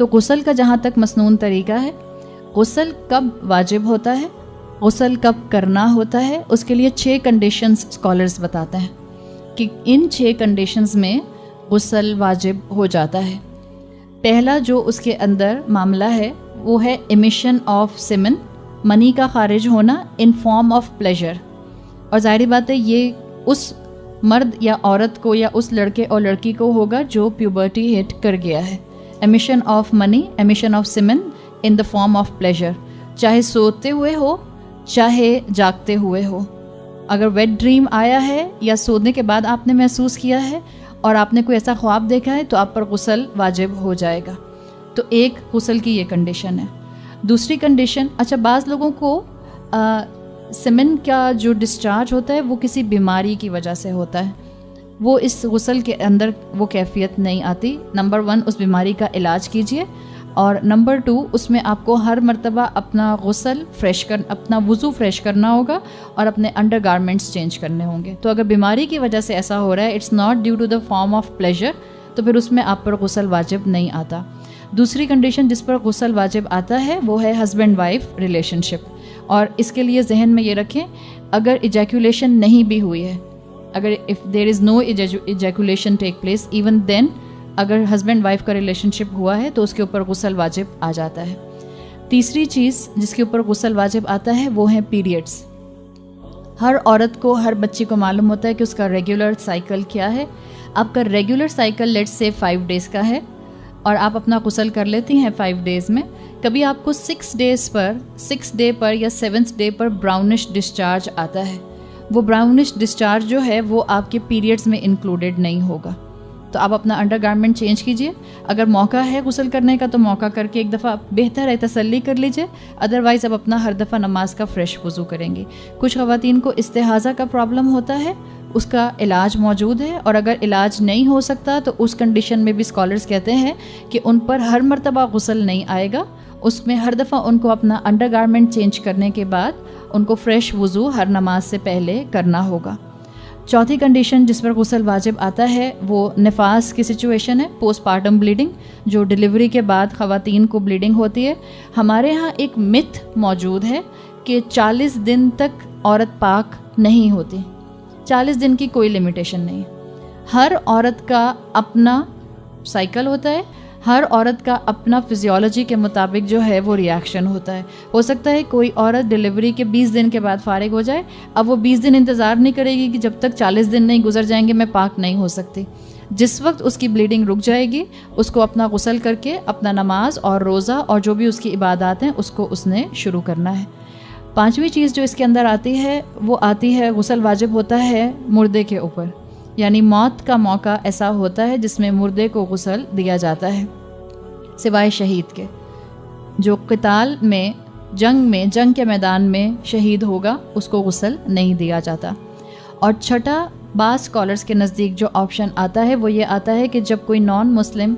تو غسل کا جہاں تک مسنون طریقہ ہے، غسل کب واجب ہوتا ہے، غسل کب کرنا ہوتا ہے، اس کے لیے 6 کنڈیشنز اسکالرز بتاتے ہیں کہ ان 6 کنڈیشنز میں غسل واجب ہو جاتا ہے۔ پہلا جو اس کے اندر معاملہ ہے وہ ہے امیشن آف سیمن، منی کا خارج ہونا ان فارم آف پلیجر، اور ظاہری بات ہے یہ اس مرد یا عورت کو یا اس لڑکے اور لڑکی کو ہوگا جو پیوبرٹی ہٹ کر گیا ہے۔ Emission of money, emission of semen in the form of pleasure, چاہے سوتے ہوئے ہو چاہے جاگتے ہوئے ہو۔ اگر ویٹ ڈریم آیا ہے یا سونے کے بعد آپ نے محسوس کیا ہے اور آپ نے کوئی ایسا خواب دیکھا ہے تو آپ پر غسل واجب ہو جائے گا۔ تو ایک غسل کی یہ کنڈیشن ہے۔ دوسری کنڈیشن، اچھا بعض لوگوں کو سیمن کا جو ڈسچارج ہوتا ہے وہ کسی بیماری کی وجہ سے ہوتا ہے، وہ اس غسل کے اندر وہ کیفیت نہیں آتی۔ نمبر 1 اس بیماری کا علاج کیجئے، اور نمبر 2 اس میں آپ کو ہر مرتبہ اپنا غسل اپنا وضو فریش کرنا ہوگا اور اپنے انڈر گارمنٹس چینج کرنے ہوں گے۔ تو اگر بیماری کی وجہ سے ایسا ہو رہا ہے، it's not due to the form of pleasure, تو پھر اس میں آپ پر غسل واجب نہیں آتا۔ دوسری کنڈیشن جس پر غسل واجب آتا ہے وہ ہے ہسبینڈ وائف ریلیشن شپ، اور اس کے لیے ذہن میں یہ رکھیں اگر ایجیکولیشن نہیں بھی ہوئی ہے، اگر if there is no ejaculation take place even then، اگر ہسبینڈ وائف کا ریلیشن شپ ہوا ہے تو اس کے اوپر غسل واجب آ جاتا ہے۔ تیسری چیز جس کے اوپر غسل واجب آتا ہے وہ ہے پیریڈز۔ ہر عورت کو، ہر بچی کو معلوم ہوتا ہے کہ اس کا ریگولر سائیکل کیا ہے۔ آپ کا regular cycle let's say 5 days کا ہے اور آپ اپنا غسل کر لیتی ہیں 5 ڈیز میں، کبھی آپ کو 6 ڈے پر یا 7th ڈے پر براؤنش ڈسچارج آتا ہے، وہ براؤنش ڈسچارج جو ہے وہ آپ کے پیریڈز میں انکلوڈیڈ نہیں ہوگا، تو آپ اپنا انڈر گارمنٹ چینج کیجئے۔ اگر موقع ہے غسل کرنے کا تو موقع کر کے ایک دفعہ بہتر ہے تسلی کر لیجئے، ادروائز اب اپنا ہر دفعہ نماز کا فریش وضو کریں گی۔ کچھ خواتین کو استحاضہ کا پرابلم ہوتا ہے، اس کا علاج موجود ہے، اور اگر علاج نہیں ہو سکتا تو اس کنڈیشن میں بھی اسکالرز کہتے ہیں کہ ان پر ہر مرتبہ غسل نہیں آئے گا، اس میں ہر دفعہ ان کو اپنا انڈر گارمنٹ چینج کرنے کے بعد ان کو فریش وضو ہر نماز سے پہلے کرنا ہوگا۔ چوتھی کنڈیشن جس پر غسل واجب آتا ہے وہ نفاس کی سچویشن ہے، پوسٹ پارٹم بلیڈنگ، جو ڈیلیوری کے بعد خواتین کو بلیڈنگ ہوتی ہے۔ ہمارے ہاں ایک متھ موجود ہے کہ 40 دن تک عورت پاک نہیں ہوتی، 40 دن کی کوئی لمیٹیشن نہیں۔ ہر عورت کا اپنا سائیکل ہوتا ہے، ہر عورت کا اپنا فزیولوجی کے مطابق جو ہے وہ ریاکشن ہوتا ہے۔ ہو سکتا ہے کوئی عورت ڈیلیوری کے 20 دن کے بعد فارغ ہو جائے، اب وہ 20 دن انتظار نہیں کرے گی کہ جب تک 40 دن نہیں گزر جائیں گے میں پاک نہیں ہو سکتی۔ جس وقت اس کی بلیڈنگ رک جائے گی اس کو اپنا غسل کر کے اپنا نماز اور روزہ اور جو بھی اس کی عبادات ہیں اس کو اس نے شروع کرنا ہے۔ پانچویں چیز جو اس کے اندر آتی ہے وہ آتی ہے غسل واجب ہوتا ہے مردے کے اوپر، یعنی موت کا موقع ایسا ہوتا ہے جس میں مردے کو غسل دیا جاتا ہے، سوائے شہید کے۔ جو قتال میں جنگ کے میدان میں شہید ہوگا اس کو غسل نہیں دیا جاتا۔ اور چھٹا بعض اسکالرس کے نزدیک جو آپشن آتا ہے وہ یہ آتا ہے کہ جب کوئی نان مسلم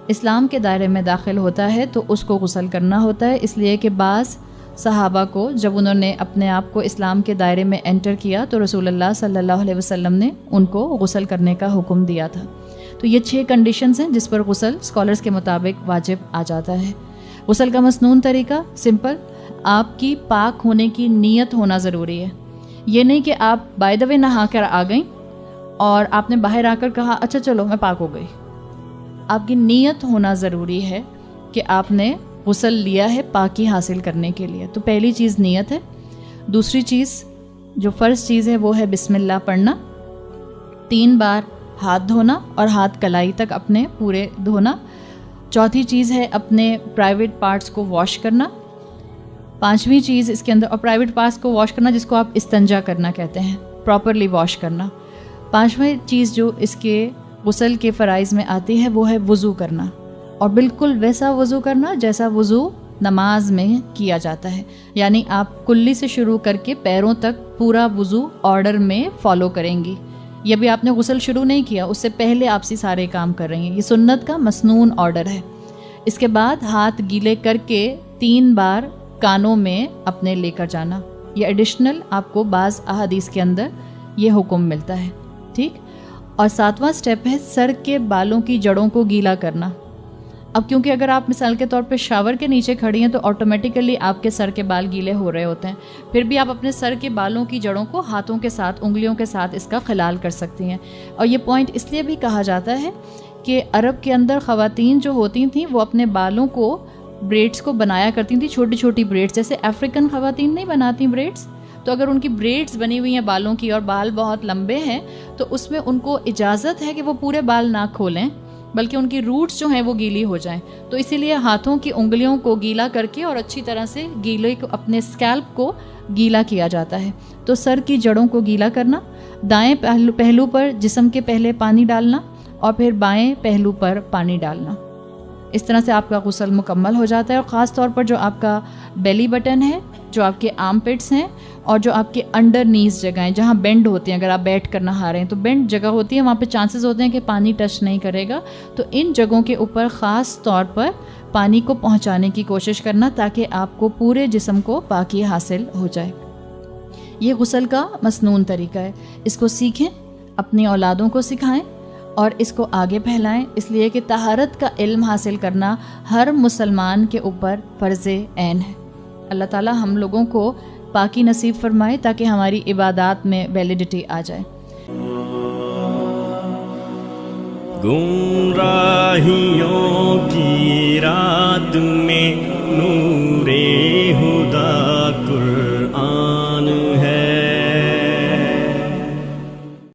اسلام کے دائرے میں داخل ہوتا ہے تو اس کو غسل کرنا ہوتا ہے، اس لیے کہ بعض صحابہ کو جب انہوں نے اپنے آپ کو اسلام کے دائرے میں انٹر کیا تو رسول اللہ صلی اللہ علیہ وسلم نے ان کو غسل کرنے کا حکم دیا تھا۔ تو یہ 6 کنڈیشنز ہیں جس پر غسل اسکالرز کے مطابق واجب آ جاتا ہے۔ غسل کا مسنون طریقہ سمپل، آپ کی پاک ہونے کی نیت ہونا ضروری ہے۔ یہ نہیں کہ آپ بائی دا وے نہا کر آ گئیں اور آپ نے باہر آ کر کہا اچھا چلو میں پاک ہو گئی۔ آپ کی نیت ہونا ضروری ہے کہ آپ نے غسل لیا ہے پاکی حاصل کرنے کے لیے۔ تو پہلی چیز نیت ہے۔ دوسری چیز جو فرض چیز ہے وہ ہے بسم اللہ پڑھنا، 3 بار ہاتھ دھونا اور ہاتھ کلائی تک اپنے پورے دھونا۔ چوتھی چیز ہے اپنے پرائیویٹ پارٹس کو واش کرنا۔ پانچویں چیز اس کے اندر، اور پرائیویٹ پارٹس کو واش کرنا جس کو آپ استنجا کرنا کہتے ہیں، پراپرلی واش کرنا۔ پانچویں چیز جو اس کے غسل کے فرائض میں آتی ہے وہ ہے وضو کرنا، اور بالکل ویسا وضو کرنا جیسا وضو نماز میں کیا جاتا ہے، یعنی آپ کلی سے شروع کر کے پیروں تک پورا وضو آرڈر میں فالو کریں گی۔ یہ بھی آپ نے غسل شروع نہیں کیا، اس سے پہلے آپ سے سارے کام کر رہی ہیں، یہ سنت کا مسنون آرڈر ہے۔ اس کے بعد ہاتھ گیلے کر کے 3 بار کانوں میں اپنے لے کر جانا، یہ ایڈیشنل آپ کو بعض احادیث کے اندر یہ حکم ملتا ہے، ٹھیک۔ اور 7واں سٹیپ ہے سر کے بالوں کی جڑوں کو گیلا کرنا، اب کیونکہ اگر آپ مثال کے طور پہ شاور کے نیچے کھڑی ہیں تو آٹومیٹیکلی آپ کے سر کے بال گیلے ہو رہے ہوتے ہیں، پھر بھی آپ اپنے سر کے بالوں کی جڑوں کو ہاتھوں کے ساتھ، انگلیوں کے ساتھ اس کا خلال کر سکتی ہیں. اور یہ پوائنٹ اس لیے بھی کہا جاتا ہے کہ عرب کے اندر خواتین جو ہوتی تھیں وہ اپنے بالوں کو بریڈز کو بنایا کرتی تھیں، چھوٹی چھوٹی بریڈز، جیسے افریقن خواتین نہیں بناتی بریڈز. تو اگر ان کی بریڈز بنی ہوئی ہیں بالوں کی اور بال بہت لمبے ہیں تو اس میں ان کو اجازت ہے کہ وہ پورے بال نہ کھولیں، بلکہ ان کی روٹس جو ہیں وہ گیلی ہو جائیں. تو اسی لیے ہاتھوں کی انگلیوں کو گیلا کر کے اور اچھی طرح سے گیلے کو، اپنے اسکیلپ کو گیلا کیا جاتا ہے. تو سر کی جڑوں کو گیلا کرنا، دائیں پہلو پر جسم کے پہلے پانی ڈالنا اور پھر بائیں پہلو پر پانی ڈالنا. اس طرح سے آپ کا غسل مکمل ہو جاتا ہے. اور خاص طور پر جو آپ کا بیلی بٹن ہے، جو آپ کے آرم پٹس ہیں اور جو آپ کے انڈر نیز جگہیں جہاں بینڈ ہوتے ہیں، اگر آپ بیٹھ کر نہا رہے ہیں تو بینڈ جگہ ہوتی ہے، وہاں پہ چانسز ہوتے ہیں کہ پانی ٹچ نہیں کرے گا. تو ان جگہوں کے اوپر خاص طور پر پانی کو پہنچانے کی کوشش کرنا تاکہ آپ کو پورے جسم کو پاکی حاصل ہو جائے. یہ غسل کا مسنون طریقہ ہے. اس کو سیکھیں، اپنی اولادوں کو سکھائیں اور اس کو آگے پھیلائیں، اس لیے کہ طہارت کا علم حاصل کرنا ہر مسلمان کے اوپر فرض عین ہے. اللہ تعالیٰ ہم لوگوں کو پاکی نصیب فرمائے تاکہ ہماری عبادات میں ویلیڈیٹی آ جائے. گمراہیوں کی رات میں نور